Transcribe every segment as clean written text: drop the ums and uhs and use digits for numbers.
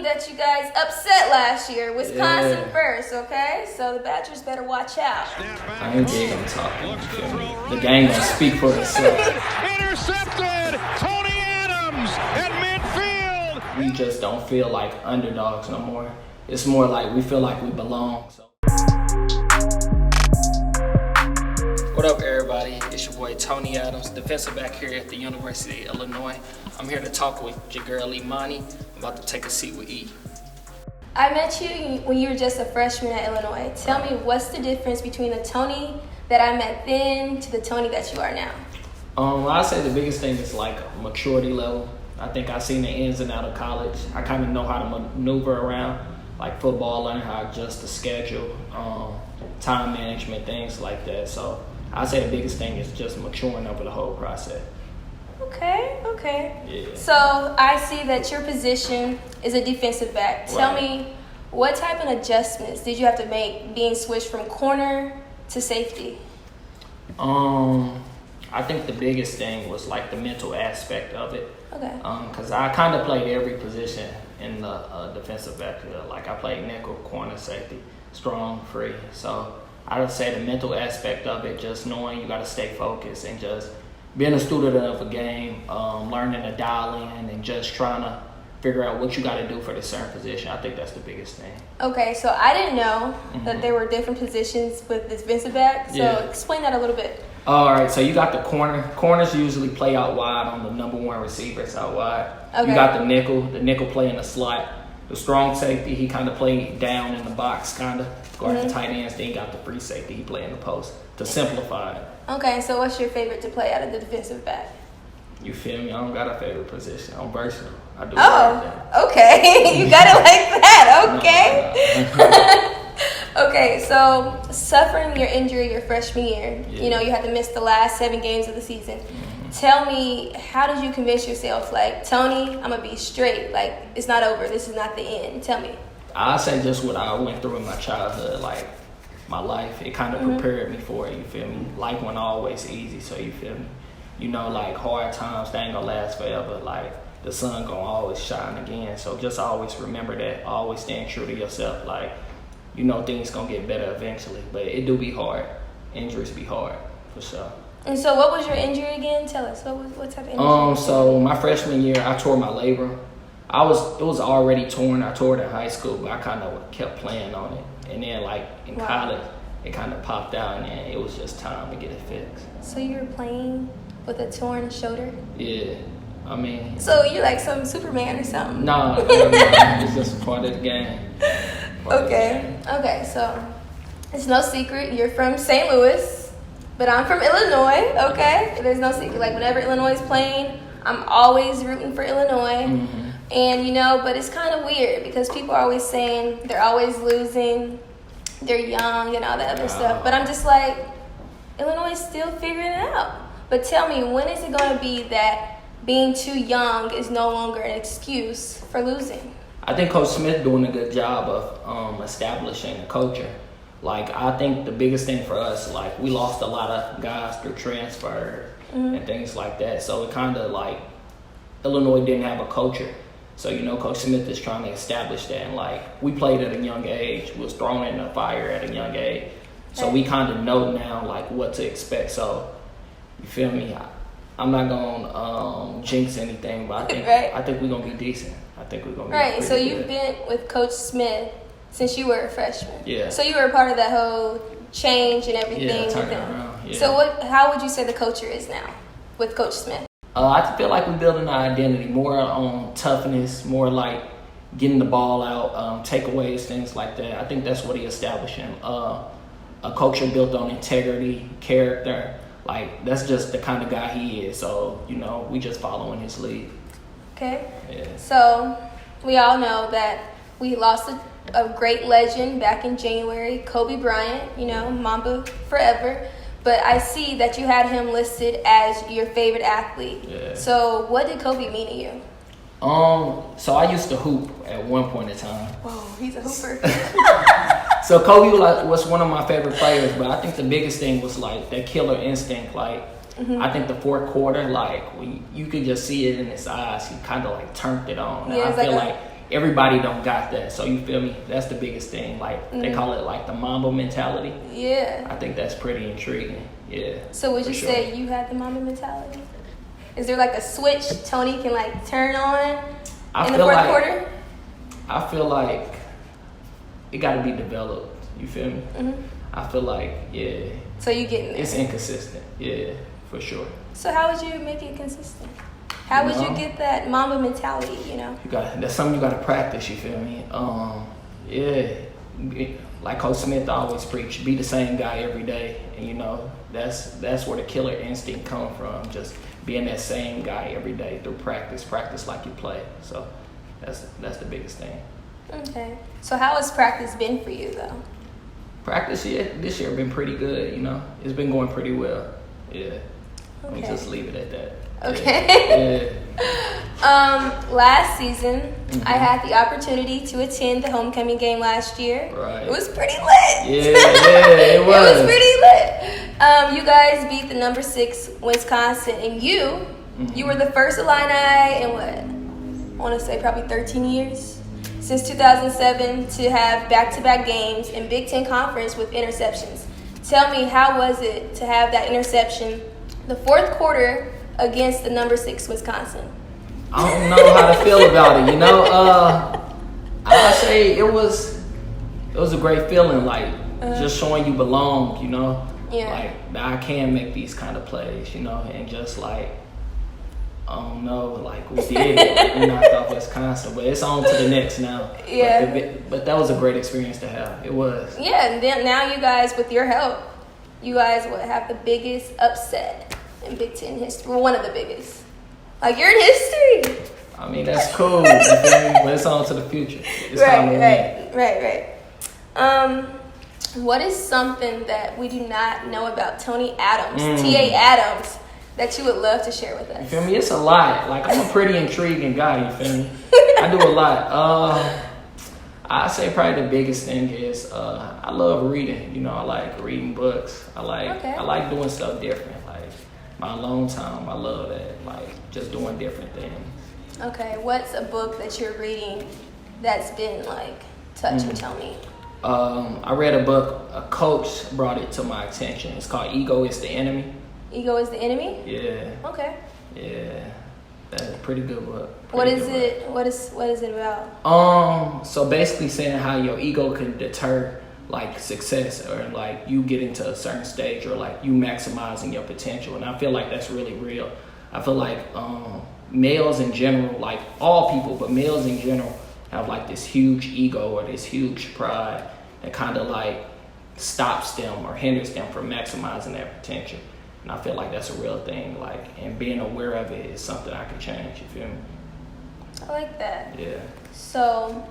that you guys upset last year. Wisconsin first, okay? So the Badgers better watch out. I ain't big on talking. The game gonna speak for itself. Intercepted! Tony Adams at midfield! We just don't feel like underdogs no more. It's more like we feel like we belong. So. What up, everybody? It's your boy Tony Adams, defensive back here at the University of Illinois. I'm here to talk with your girl Emone. I'm about to take a seat with E. I met you when you were just a freshman at Illinois. Tell me, what's the difference between the Tony that I met then to the Tony that you are now? I'd say the biggest thing is like maturity level. I think I've seen the ins and outs of college. I kind of know how to maneuver around like football, learn how to adjust the schedule, time management, things like that. So I'd say the biggest thing is just maturing over the whole process. Okay. Yeah. So I see that your position is a defensive back. Tell me, what type of adjustments did you have to make being switched from corner to safety? I think the biggest thing was like the mental aspect of it. Okay. Because I kind of played every position in the defensive backfield. Like I played nickel, corner, safety, strong, free. So I would say the mental aspect of it, just knowing you got to stay focused and just being a student of a game, learning to dial in and just trying to figure out what you got to do for the certain position. I think that's the biggest thing. Okay, so I didn't know that there were different positions with this defensive back. So explain that a little bit. All right, so you got the corner. Corners usually play out wide on the number one receivers out wide. Okay. You got the nickel. The nickel play in the slot. The strong safety, he kind of played down in the box, kind of guarding the tight ends. Then you got the free safety, he play in the post to simplify it. Okay, so what's your favorite to play out of the defensive back? You feel me? I don't got a favorite position. I'm versatile. I do everything. Okay. You got it like that. Okay. No. Okay, so suffering your injury your freshman year, you know, you had to miss the last 7 games of the season. Tell me, how did you convince yourself, like, Tony, I'm going to be straight. Like, it's not over. This is not the end. Tell me. I say just what I went through in my childhood, like, my life. It kind of prepared me for it, you feel me? Life wasn't always easy, so you feel me? You know, like, hard times, they ain't going to last forever. Like, the sun going to always shine again. So just always remember that. Always staying true to yourself. Like, you know things going to get better eventually. But it do be hard. Injuries be hard, for sure. And so what was your injury again? Tell us. What type of injury? So my freshman year, I tore my labrum. It was already torn. I tore it in high school, but I kind of kept playing on it. And then like in college, it kind of popped out, and then it was just time to get it fixed. So you were playing with a torn shoulder? Yeah. I mean. So you're like some Superman or something? No, it's just part of the game. Okay, so it's no secret you're from St. Louis. But I'm from Illinois, okay? There's no secret. Like, whenever Illinois is playing, I'm always rooting for Illinois. And, you know, but it's kind of weird because people are always saying they're always losing, they're young and all that other stuff. But I'm just like, Illinois is still figuring it out. But tell me, when is it going to be that being too young is no longer an excuse for losing? I think Coach Smith doing a good job of establishing a culture. Like, I think the biggest thing for us, like, we lost a lot of guys through transfer and things like that. So it kind of, like, Illinois didn't have a culture. So, you know, Coach Smith is trying to establish that. And, like, we played at a young age. We was thrown in the fire at a young age. So we kind of know now, like, what to expect. So, you feel me? I'm not going to jinx anything, but I think we're going to be decent. I think we're going to be pretty so you've been with Coach Smith since you were a freshman. Yeah. So you were a part of that whole change and everything. Yeah, turn it around. Yeah. So how would you say the culture is now with Coach Smith? I feel like we're building our identity more on toughness, more like getting the ball out, takeaways, things like that. I think that's what he's establishing. A culture built on integrity, character. Like, that's just the kind of guy he is. So, you know, we just following his lead. Okay. Yeah. So we all know that we lost a great legend back in January, Kobe Bryant, you know, Mamba forever. But I see that you had him listed as your favorite athlete. Yeah. So what did Kobe mean to you? So I used to hoop at one point in time. Whoa, he's a hooper. So Kobe was one of my favorite players, but I think the biggest thing was like that killer instinct. Like, I think the fourth quarter, like, you could just see it in his eyes. He kind of like turned it on. Yeah, I feel like everybody don't got that. So you feel me? That's the biggest thing. Like they call it like the Mamba mentality. Yeah. I think that's pretty intriguing. Yeah. So would you say you had the Mamba mentality? Is there like a switch Tony can like turn on in the fourth quarter? I feel like it got to be developed. You feel me? Mm-hmm. I feel like, yeah. So you getting there? It's inconsistent. Yeah, for sure. So how would you make it consistent? How would you get that Mamba mentality, you know? That's something you got to practice, you feel me? Like Coach Smith always preached, be the same guy every day. And, you know, that's where the killer instinct comes from, just being that same guy every day through practice like you play. So that's the biggest thing. Okay. So how has practice been for you, though? Practice this year been pretty good, you know. It's been going pretty well. Yeah. Okay. Let me just leave it at that. Okay. Yeah. Last season, I had the opportunity to attend the homecoming game last year. Right. It was pretty lit. Yeah, it was. It was pretty lit. You guys beat the number 6 Wisconsin, and you were the first Illini in what? I want to say probably 13 years. Since 2007 to have back-to-back games in Big Ten Conference with interceptions. Tell me, how was it to have that interception the fourth quarter against the number 6 Wisconsin? I don't know how to feel about it, you know. I say it was a great feeling, like just showing you belong, you know. Yeah. Like that I can make these kind of plays, you know, and just like I don't know, like we did it. We knocked off Wisconsin, but it's on to the next now. Yeah. But that was a great experience to have. It was. Yeah, and then now you guys, with your help, you guys will have the biggest upset in Big Ten history. Well, one of the biggest. Like, you're in history. I mean, that's cool, you feel me? But it's on to the future. It's time to win. Right. What is something that we do not know about Tony Adams, T.A. Adams, that you would love to share with us? You feel me? It's a lot. Like, I'm a pretty intriguing guy, you feel me? I do a lot. I say probably the biggest thing is I love reading. You know, I like reading books. I like doing stuff different. Like, my alone time, I love that. Like, just doing different things. Okay, what's a book that you're reading that's been, like, touching Tony? I read a book, a coach brought it to my attention. It's called Ego is the Enemy. Ego is the Enemy? Yeah. Okay. Yeah. That's a pretty good book. What is it about? So basically saying how your ego can deter like success or like you getting to a certain stage or like you maximizing your potential. And I feel like that's really real. I feel like males in general, like all people, but males in general have like this huge ego or this huge pride that kind of like stops them or hinders them from maximizing their potential. And I feel like that's a real thing, like, and being aware of it is something I can change, you feel me? I like that. Yeah. So,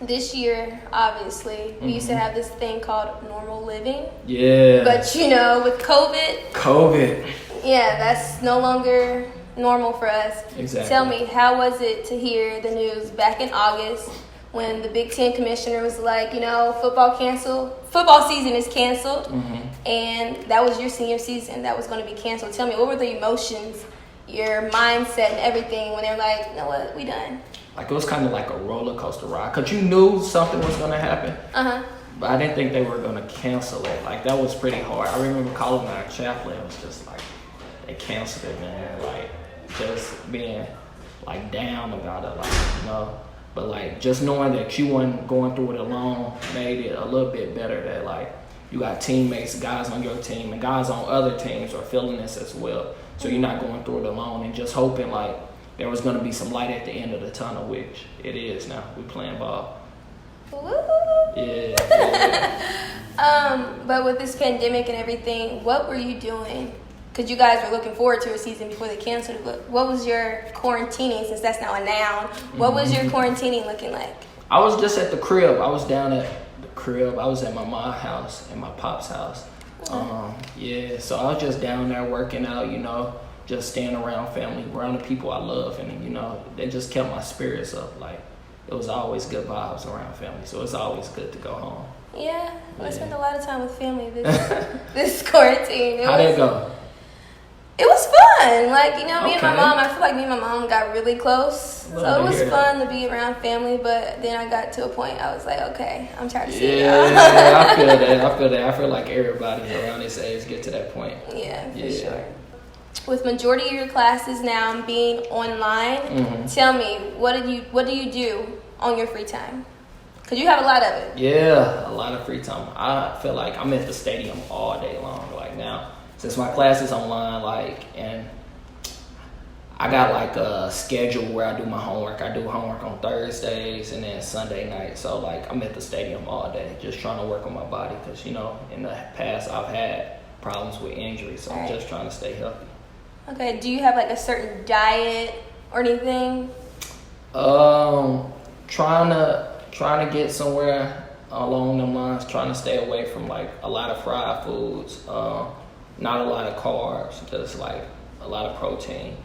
this year, obviously, we used to have this thing called normal living. Yeah. But, you know, with COVID. Yeah, that's no longer normal for us. Exactly. Tell me, how was it to hear the news back in August when the Big Ten commissioner was like, you know, football season is canceled, and that was your senior season that was going to be canceled. Tell me, what were the emotions, your mindset, and everything when they were like, you know what, we done? Like, it was kind of like a roller coaster ride, because you knew something was going to happen, but I didn't think they were going to cancel it. Like, that was pretty hard. I remember calling my chaplain. It was just like, they canceled it, man. Like, just being, like, down about it, like, you know. But, like, just knowing that you weren't going through it alone made it a little bit better that, like, you got teammates, guys on your team, and guys on other teams are feeling this as well. So you're not going through it alone and just hoping, like, there was going to be some light at the end of the tunnel, which it is now. We're playing ball. Woo! Yeah. But with this pandemic and everything, what were you doing? Because you guys were looking forward to a season before they canceled it. But what was your quarantining, since that's now a noun? What was your quarantining looking like? I was just at the crib. I was down at the crib. I was at my mom's house and my pop's house. Yeah, so I was just down there working out, you know, just staying around family, around the people I love. And, you know, they just kept my spirits up. Like, it was always good vibes around family. So it's always good to go home. Yeah, I spent a lot of time with family this quarantine. How'd it go? It was fun. fun. Like, you know, me and my Okay. mom, I feel like me and my mom got really close. Love So it to was hear fun to be around family, but then I got to a point I was like, okay, I'm tired of seeing Yeah, y'all. I feel that. I feel like everybody around this age get to that point. Yeah, for Yeah. sure. With majority of your classes now being online, Mm-hmm. tell me, what do you do on your free time? Because you have a lot of it. Yeah, a lot of free time. I feel like I'm at the stadium all day long. Like now, since my class is online, and I got like a schedule where I do my homework. I do homework on Thursdays and then Sunday night. So like I'm at the stadium all day, just trying to work on my body. Because in the past I've had problems with injuries, so I'm just trying to stay healthy. Okay, do you have like a certain diet or anything? Trying to get somewhere along them lines. Trying to stay away from like a lot of fried foods, not a lot of carbs, just like a lot of protein.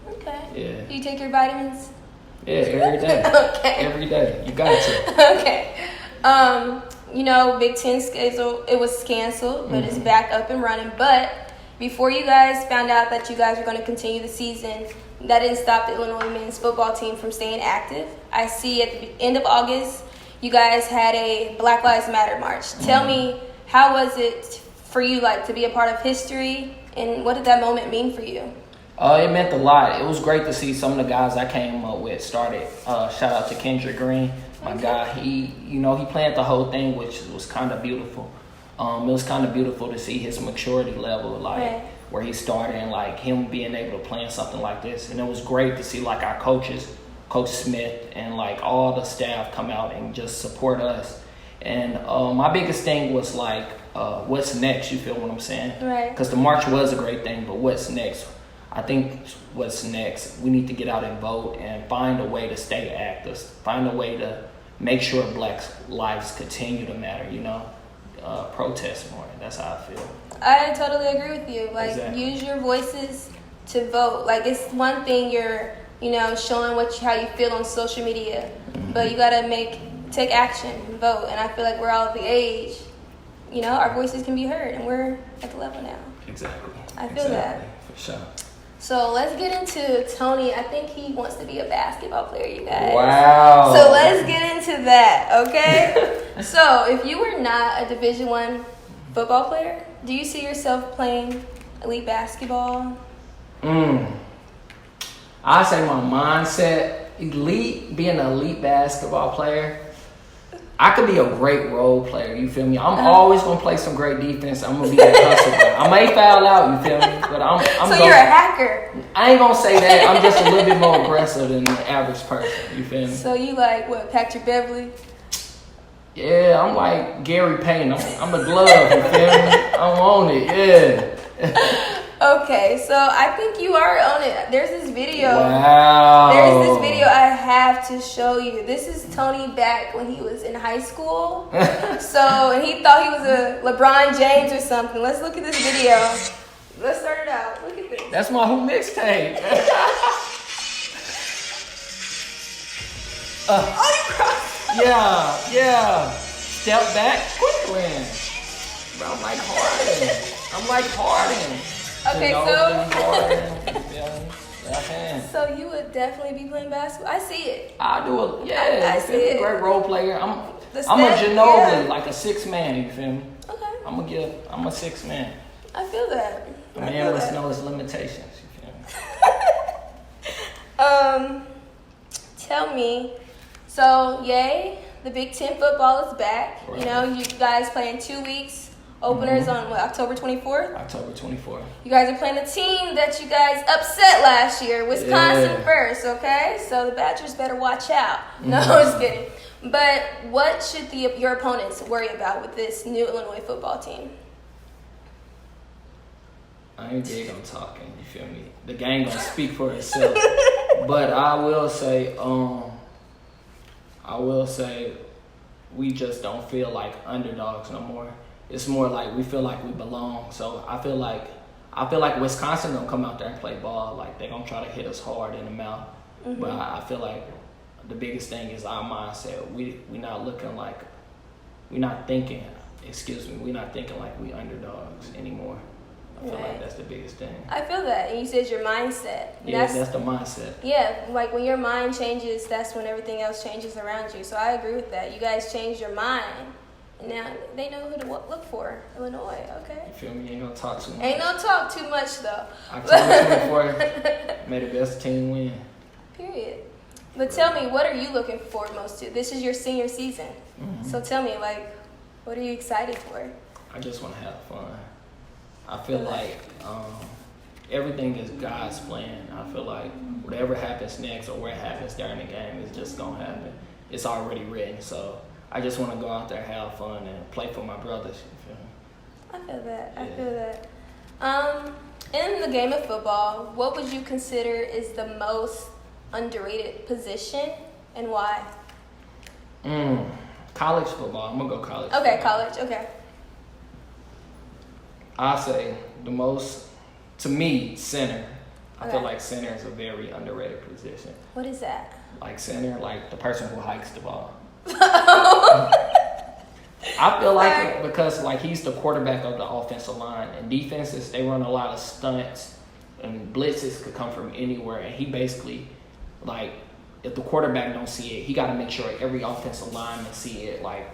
Okay. Yeah. Do you take your vitamins? Yeah, every day. Okay. Every day. You got to. Okay. Big Ten schedule, it was canceled, but it's back up and running. But before you guys found out that you guys were going to continue the season, that didn't stop the Illinois men's football team from staying active. I see at the end of August, you guys had a Black Lives Matter march. Tell me, how was it for you, like, to be a part of history, and what did that moment mean for you? It meant a lot. It was great to see some of the guys I came up with started. Shout out to Kendrick Green, my guy. He planned the whole thing, which was kind of beautiful. It was kind of beautiful to see his maturity level, where he started, and like him being able to plan something like this. And it was great to see like our coaches, Coach Smith, and like all the staff come out and just support us. And my biggest thing was like, what's next? You feel what I'm saying? Right. Because the march was a great thing, but what's next? I think what's next, we need to get out and vote and find a way to stay active, find a way to make sure Black lives continue to matter, protest more. That's how I feel. I totally agree with you. Like, Exactly. use your voices to vote. Like, it's one thing you're, showing how you feel on social media, but you gotta take action and vote. And I feel like we're all at the age, our voices can be heard, and we're at the level now. Exactly. I feel that. For sure. So let's get into Tony. I think he wants to be a basketball player, you guys. Wow. So let's get into that, okay? So if you were not a Division I football player, do you see yourself playing elite basketball? I say my mindset, being an elite basketball player, I could be a great role player, you feel me? I'm always going to play some great defense. I'm going to be that hustle guy. I may foul out, you feel me? But So you're a hacker. I ain't going to say that. I'm just a little bit more aggressive than the average person, you feel me? So you like, what, Patrick Beverly? Yeah, I'm like Gary Payne. I'm a glove, you feel me? I'm on it, yeah. Okay, so I think you are on it. There's this video. Wow. There's this video I have to show you. This is Tony back when he was in high school. And he thought he was a LeBron James or something. Let's look at this video. Let's start it out. Look at this. That's my whole mixtape. Yeah. Step back, quick land. Bro, I'm like Harden. Okay, so you would definitely be playing basketball. I see it. I do it. Yeah, I see it. Great role player. I'm a step, Ginobili, yeah. like a 6-man. You feel me? Okay. I'm a 6-man. I feel that. A man must know his limitations. You feel me? Tell me. So, yay, the Big Ten football is back. Right. You guys play in 2 weeks. Openers on October 24th? October 24th. You guys are playing a team that you guys upset last year, Wisconsin first, okay? So the Badgers better watch out. No, I'm just kidding. But what should your opponents worry about with this new Illinois football team? I ain't big on talking, you feel me? The game gonna speak for itself. But I will say we just don't feel like underdogs no more. It's more like we feel like we belong. So I feel like Wisconsin gonna come out there and play ball. Like they gonna try to hit us hard in the mouth. But I feel like the biggest thing is our mindset. We're not thinking like we underdogs anymore. I feel like that's the biggest thing. I feel that. And you said your mindset. Yeah, that's the mindset. Yeah, like when your mind changes, that's when everything else changes around you. So I agree with that. You guys changed your mind. And now they know who to look for. Illinois, okay. You feel me? Ain't gonna talk too much. Ain't no talk too much, though. October 24th, may the best team win. Period. But tell me, what are you looking forward most to? This is your senior season. Mm-hmm. So tell me, like, what are you excited for? I just want to have fun. I feel like everything is God's plan. I feel like whatever happens next or what happens during the game is just going to happen. It's already written. So I just want to go out there, have fun, and play for my brothers. You feel me? I feel that. Yeah. I feel that. In the game of football, what would you consider is the most underrated position and why? College football. I'm going to go college. Okay, football. college. Okay. I say the most, to me, center. I feel Okay. like center is a very underrated position. What is that? Like center, like the person who hikes the ball. I feel like it because like he's the quarterback of the offensive line, and defenses they run a lot of stunts and blitzes could come from anywhere, and he basically like if the quarterback don't see it, he got to make sure every offensive lineman see it. Like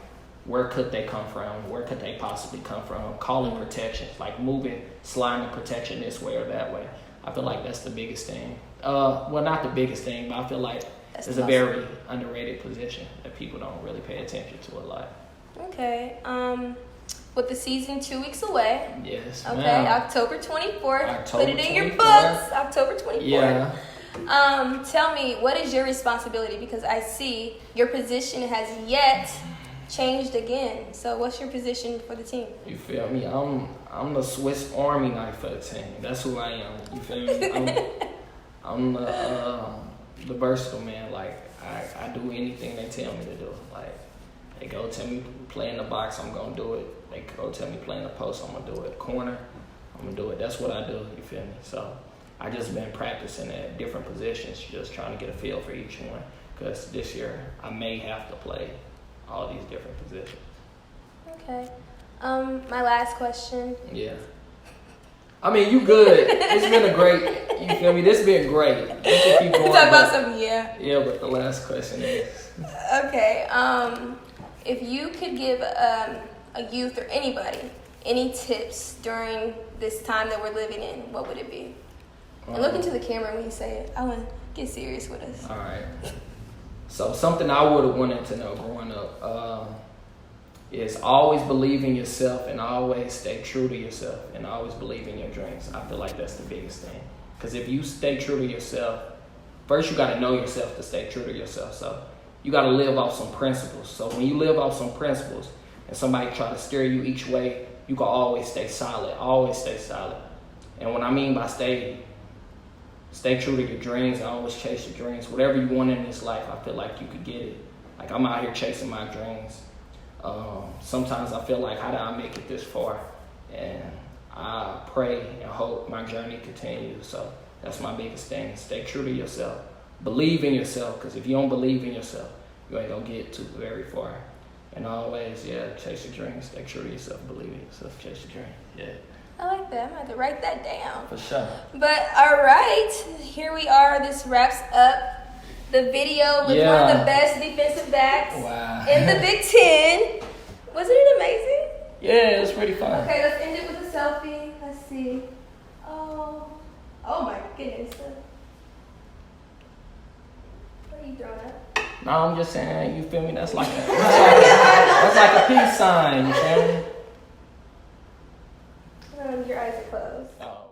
where could they come from? Where could they possibly come from? Calling protections, like moving, sliding protection this way or that way. I feel like that's the biggest thing. Well, not the biggest thing, but I feel like it's a very underrated position that people don't really pay attention to a lot. Okay. With the season 2 weeks away. Yes. Okay. Ma'am. October 24th. October Put it in your 24th. books. October 24th. Yeah. Tell me, what is your responsibility? Because I see your position has yet changed again. So what's your position for the team? You feel me? I'm the Swiss Army knife for the team. That's who I am. You feel me? I'm the versatile man. Like I do anything they tell me to do. Like they go tell me play in the box, I'm gonna do it. They go tell me play in the post, I'm gonna do it. Corner, I'm gonna do it. That's what I do. You feel me? So I just been practicing at different positions, just trying to get a feel for each one. Because this year I may have to play all these different positions. Okay. My last question. Yeah. I mean, you good. It's been a great, you feel me? This been great. You can keep going, Talk about something, yeah. Yeah, but the last question is. Okay. If you could give a youth or anybody any tips during this time that we're living in, what would it be? And look into the camera when you say it. I want to get serious with us. All right. So something I would have wanted to know growing up is always believe in yourself and always stay true to yourself and always believe in your dreams. I feel like that's the biggest thing. Because if you stay true to yourself, first you got to know yourself to stay true to yourself. So you got to live off some principles. So when you live off some principles and somebody try to steer you each way, you can always stay solid. Always stay solid. And what I mean by stay true to your dreams and always chase your dreams. Whatever you want in this life, I feel like you could get it. Like I'm out here chasing my dreams. Sometimes I feel like, how did I make it this far? And I pray and hope my journey continues. So that's my biggest thing. Stay true to yourself. Believe in yourself, because if you don't believe in yourself, you ain't gonna get too very far. And always, chase your dreams. Stay true to yourself. Believe in yourself. Chase your dreams. Yeah. I like that. I'm going to have to write that down. For sure. But all right, here we are. This wraps up the video with one of the best defensive backs in the Big Ten. Wasn't it amazing? Yeah, it was pretty fun. Okay, let's end it with a selfie. Let's see. Oh my goodness. What are you throwing up? No, I'm just saying, you feel me? That's like a peace sign, you feel me? Your eyes are closed. Oh.